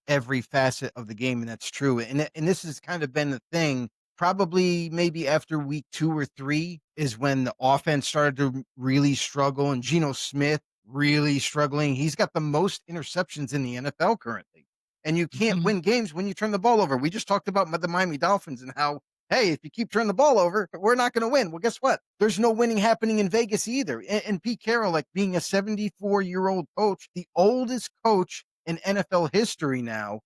every facet of the game, and that's true. And this has kind of been the thing. Probably maybe after week 2 or 3 is when the offense started to really struggle, and Geno Smith really struggling. He's got the most interceptions in the NFL currently. And you can't win games when you turn the ball over. We just talked about the Miami Dolphins and how, hey, if you keep turning the ball over, we're not going to win. Well, guess what? There's no winning happening in Vegas either. And Pete Carroll, like being a 74-year-old coach, the oldest coach in NFL history now,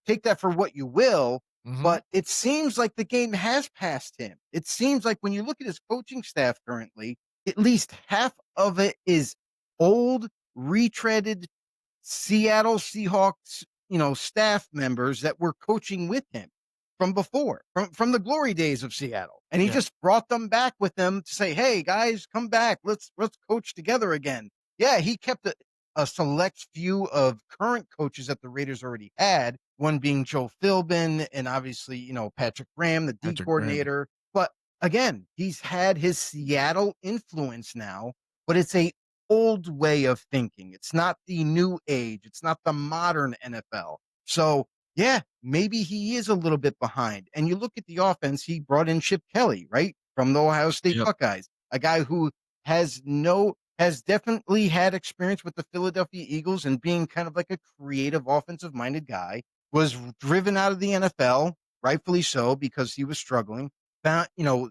take that for what you will, but it seems like the game has passed him. It seems like when you look at his coaching staff currently, at least half of it is old, retreaded Seattle Seahawks, staff members that were coaching with him from before, from the glory days of Seattle. And he just brought them back with him to say, hey, guys, come back. Let's coach together again. Yeah, he kept a select few of current coaches that the Raiders already had, one being Joe Philbin and obviously, Patrick Graham, the D coordinator. But again, he's had his Seattle influence now, but it's a old way of thinking. It's not the new age. It's not the modern NFL. So yeah, maybe he is a little bit behind. And you look at the offense, he brought in Chip Kelly, right? From the Ohio State Buckeyes, a guy who has definitely had experience with the Philadelphia Eagles and being kind of like a creative offensive minded guy, was driven out of the NFL, rightfully so, because he was struggling,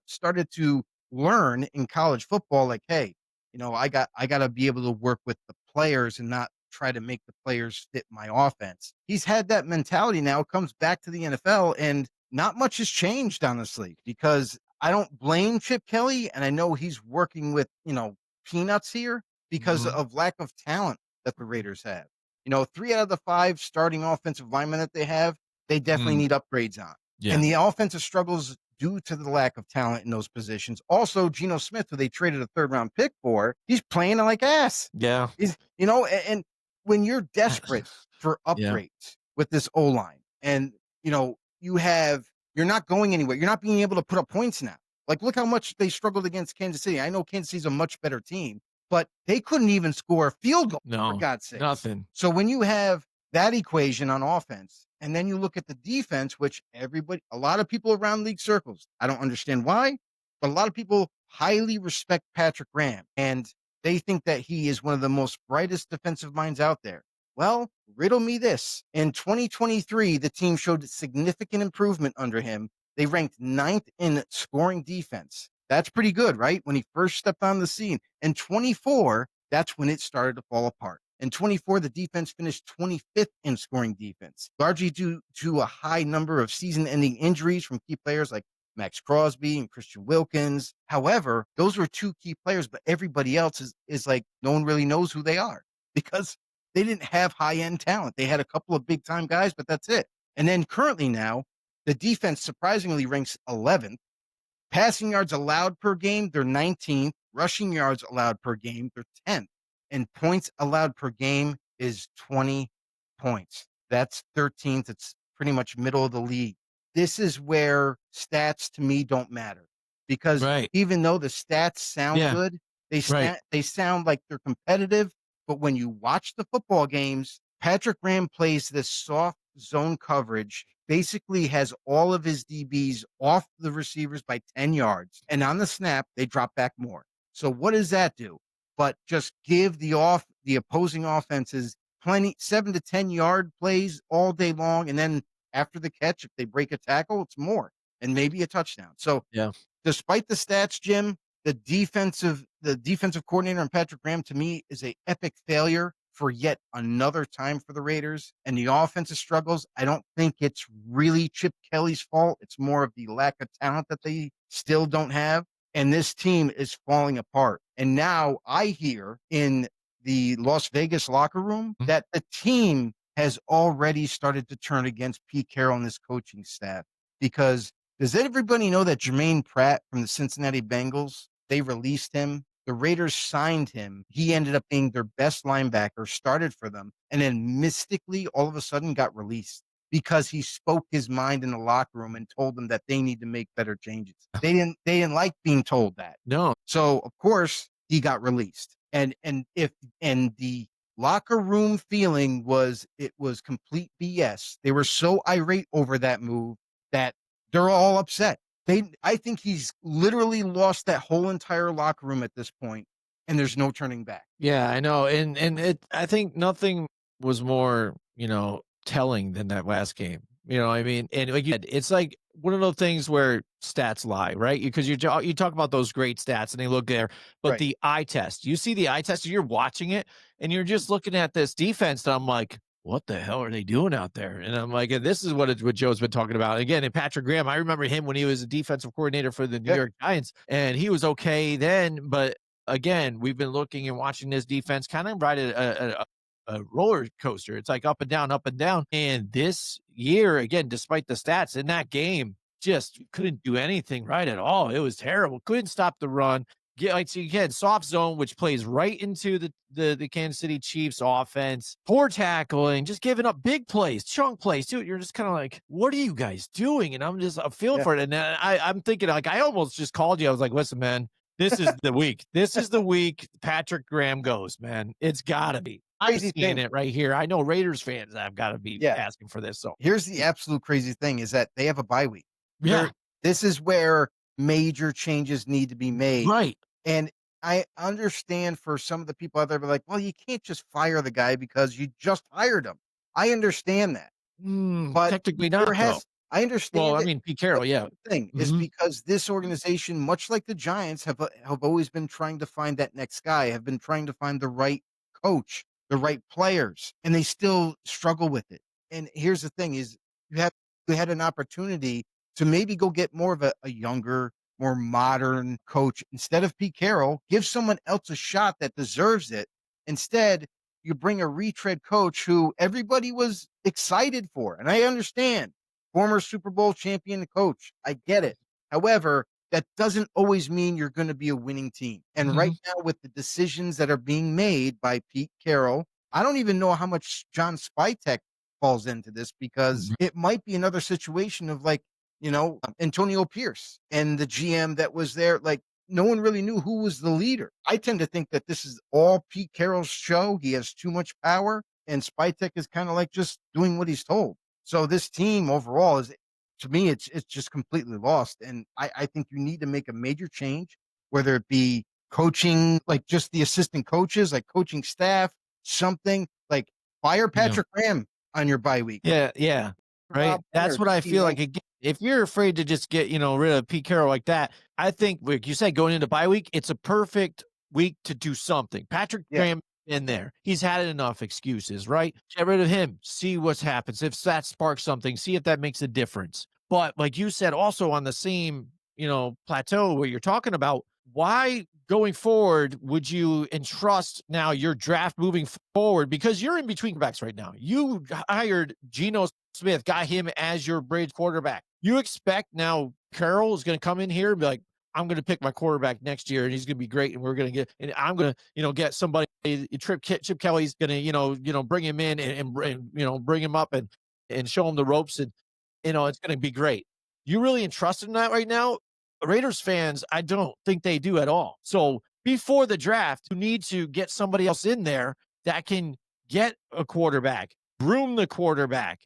started to learn in college football, like, hey, I got to be able to work with the players and not try to make the players fit my offense. He's had that mentality now, comes back to the NFL, and not much has changed, honestly, because I don't blame Chip Kelly. And I know he's working with, peanuts here because of lack of talent that the Raiders have. 3 out of the 5 starting offensive linemen that they have, they definitely need upgrades on. Yeah. And the offensive struggles due to the lack of talent in those positions. Also, Geno Smith, who they traded a 3rd-round pick for, he's playing like ass. Yeah. And when you're desperate for upgrades with this O-line and, you're not going anywhere. You're not being able to put up points now. Like, look how much they struggled against Kansas City. I know Kansas City's a much better team, but they couldn't even score a field goal, for God's sake. Nothing. So when you have that equation on offense, and then you look at the defense, which a lot of people around league circles, I don't understand why, but a lot of people highly respect Patrick Graham, and they think that he is one of the most brightest defensive minds out there. Well, riddle me this. In 2023, the team showed significant improvement under him. They ranked 9th in scoring defense. That's pretty good, right? When he first stepped on the scene. In 24, that's when it started to fall apart. In 24, the defense finished 25th in scoring defense, largely due to a high number of season-ending injuries from key players like Max Crosby and Christian Wilkins. However, those were 2 key players, but everybody else is like, no one really knows who they are because they didn't have high-end talent. They had a couple of big-time guys, but that's it. And then currently now, the defense surprisingly ranks 11th. Passing yards allowed per game, they're 19th. Rushing yards allowed per game, they're 10th. And points allowed per game is 20 points. That's 13th. It's pretty much middle of the league. This is where stats to me don't matter because even though the stats sound good, they sound like they're competitive. But when you watch the football games, Patrick Graham plays this soft zone coverage, basically has all of his DBs off the receivers by 10 yards. And on the snap, they drop back more. So what does that do? But just give the opposing offenses 7 to 10 yard plays all day long. And then after the catch, if they break a tackle, it's more and maybe a touchdown. So despite the stats, Jim, the defensive coordinator and Patrick Graham, to me, is a epic failure for yet another time for the Raiders. And the offensive struggles, I don't think it's really Chip Kelly's fault. It's more of the lack of talent that they still don't have. And this team is falling apart. And now I hear in the Las Vegas locker room that the team has already started to turn against Pete Carroll and his coaching staff. Because does everybody know that Jermaine Pratt from the Cincinnati Bengals, they released him the Raiders signed him. He ended up being their best linebacker, started for them, and then mystically all of a sudden got released because he spoke his mind in the locker room and told them that they need to make better changes. They didn't like being told that. No. So of course he got released. And the locker room feeling was it was complete BS. They were so irate over that move that they're all upset. I think he's literally lost that whole entire locker room at this point, and there's no turning back. Yeah, I know. And I think nothing was more, telling than that last game. You know what I mean? And like you said, it's like one of those things where stats lie, right? Because you talk about those great stats and they look there, but Right. the eye test, you see the eye test, you're watching it and you're just looking at this defense and I'm like, what the hell are they doing out there? And I'm like, and this is what Joe's been talking about. Again, and Patrick Graham, I remember him when he was a defensive coordinator for the New York Giants, and he was okay then. But again, we've been looking and watching this defense kind of ride a roller coaster. It's like up and down, up and down. And this year, again, despite the stats in that game, just couldn't do anything right at all. It was terrible. Couldn't stop the run. Again, soft zone, which plays right into the Kansas City Chiefs offense. Poor tackling, just giving up big plays, chunk plays too. You're just kind of like, what are you guys doing? And I'm feeling for it. And then I'm thinking, like, I almost just called you. I was like, listen, man, this is the week. This is the week Patrick Graham goes, man. It's gotta be. I'm seeing it right here. I know Raiders fans have got to be asking for this. So here's the absolute crazy thing is that they have a bye week. Yeah. This is where major changes need to be made. Right. And I understand for some of the people out there, like, well, you can't just fire the guy because you just hired him. I understand that. But technically not, though. I understand. Well, I mean, Pete Carroll, the thing is because this organization, much like the Giants, have always been trying to find that next guy, have been trying to find the right coach, the right players, and they still struggle with it. And here's the thing is you had an opportunity to maybe go get more of a younger, more modern coach. Instead of Pete Carroll, give someone else a shot that deserves it. Instead, you bring a retread coach who everybody was excited for. And I understand, former Super Bowl champion coach. I get it. However, that doesn't always mean you're going to be a winning team. And right now, with the decisions that are being made by Pete Carroll, I don't even know how much John Spytek falls into this because it might be another situation of like, Antonio Pierce and the GM that was there. Like, no one really knew who was the leader. I tend to think that this is all Pete Carroll's show. He has too much power, and Spytek is kind of like just doing what he's told. So this team overall is, to me, it's just completely lost. And I think you need to make a major change, whether it be coaching, like just the assistant coaches, like coaching staff, something like fire Patrick Graham on your bye week. Yeah. Right. That's what I feel like. Again, if you're afraid to just get, rid of Pete Carroll like that, I think, like you said, going into bye week, it's a perfect week to do something. Patrick Graham in there. He's had enough excuses, right? Get rid of him. See what happens. If that sparks something, see if that makes a difference. But like you said, also on the same, plateau where you're talking about, why going forward would you entrust now your draft moving forward? Because you're in between quarterbacks right now. You hired Geno Smith, got him as your bridge quarterback. You expect now Carroll is going to come in here and be like, I'm going to pick my quarterback next year and he's going to be great. And we're going to get, and I'm going to, get somebody, Chip Kelly's going to, bring him in and bring him up and show him the ropes and, it's going to be great. You really entrusted in that right now? Raiders fans, I don't think they do at all. So before the draft, you need to get somebody else in there that can get a quarterback, groom the quarterback,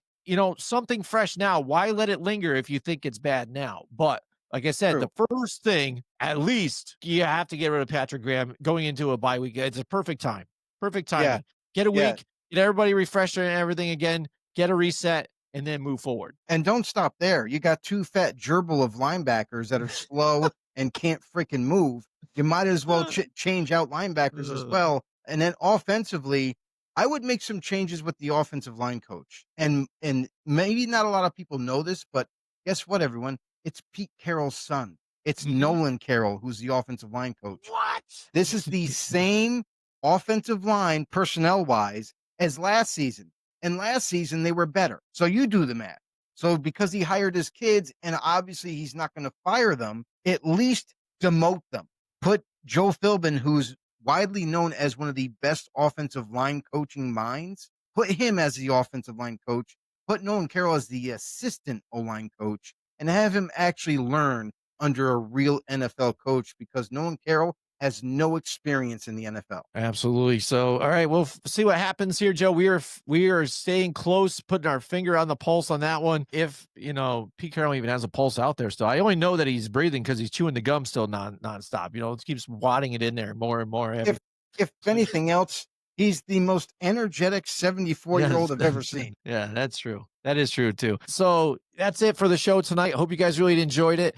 something fresh now. Why let it linger if you think it's bad now? But like I said, the first thing, at least you have to get rid of Patrick Graham going into a bye week. It's a perfect time. Perfect time. Yeah. Get a week, get everybody refreshed and everything again, get a reset, and then move forward. And don't stop there. You got two fat gerbil of linebackers that are slow and can't freaking move. You might as well change out linebackers as well. And then offensively, I would make some changes with the offensive line coach. And maybe not a lot of people know this, but guess what, everyone? It's Pete Carroll's son. It's Nolan Carroll, who's the offensive line coach. What? This is the same offensive line personnel-wise as last season. And last season, they were better. So you do the math. So because he hired his kids, and obviously he's not going to fire them, at least demote them. Put Joe Philbin, who's widely known as one of the best offensive line coaching minds, put him as the offensive line coach, put Nolan Carroll as the assistant O-line coach, and have him actually learn under a real NFL coach because Nolan Carroll has no experience in the NFL. Absolutely. So, all right, we'll see what happens here, Joe. We are staying close, putting our finger on the pulse on that one. If Pete Carroll even has a pulse out there still. I only know that he's breathing because he's chewing the gum still nonstop. It keeps wadding it in there more and more. If anything else, he's the most energetic 74-year-old I've ever seen. Yeah, that's true. That is true too. So that's it for the show tonight. Hope you guys really enjoyed it.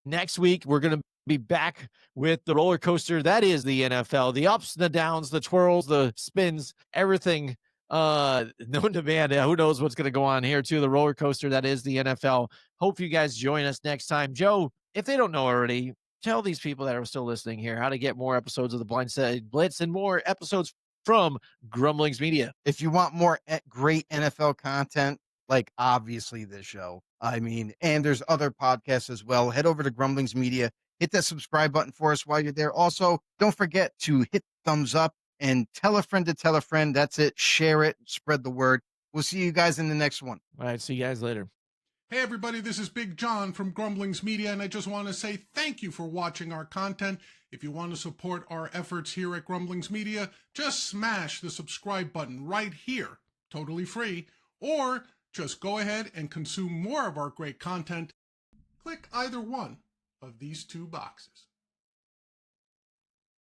Next week, we're going to be back with the roller coaster that is the NFL, the ups, the downs, the twirls, the spins, everything known to man. Who knows what's going to go on here too, the roller coaster that is the NFL. Hope you guys join us next time. Joe, if they don't know already, tell these people that are still listening here how to get more episodes of the Blindside Blitz and more episodes from Grumblings Media. If you want more great NFL content, like obviously this show, and there's other podcasts as well, head over to Grumblings Media. Hit that subscribe button for us while you're there. Also, don't forget to hit thumbs up and tell a friend to tell a friend. That's it. Share it. Spread the word. We'll see you guys in the next one. All right. See you guys later. Hey, everybody. This is Big John from Grumblings Media, and I just want to say thank you for watching our content. If you want to support our efforts here at Grumblings Media, just smash the subscribe button right here. Totally free. Or just go ahead and consume more of our great content. Click either one of these two boxes.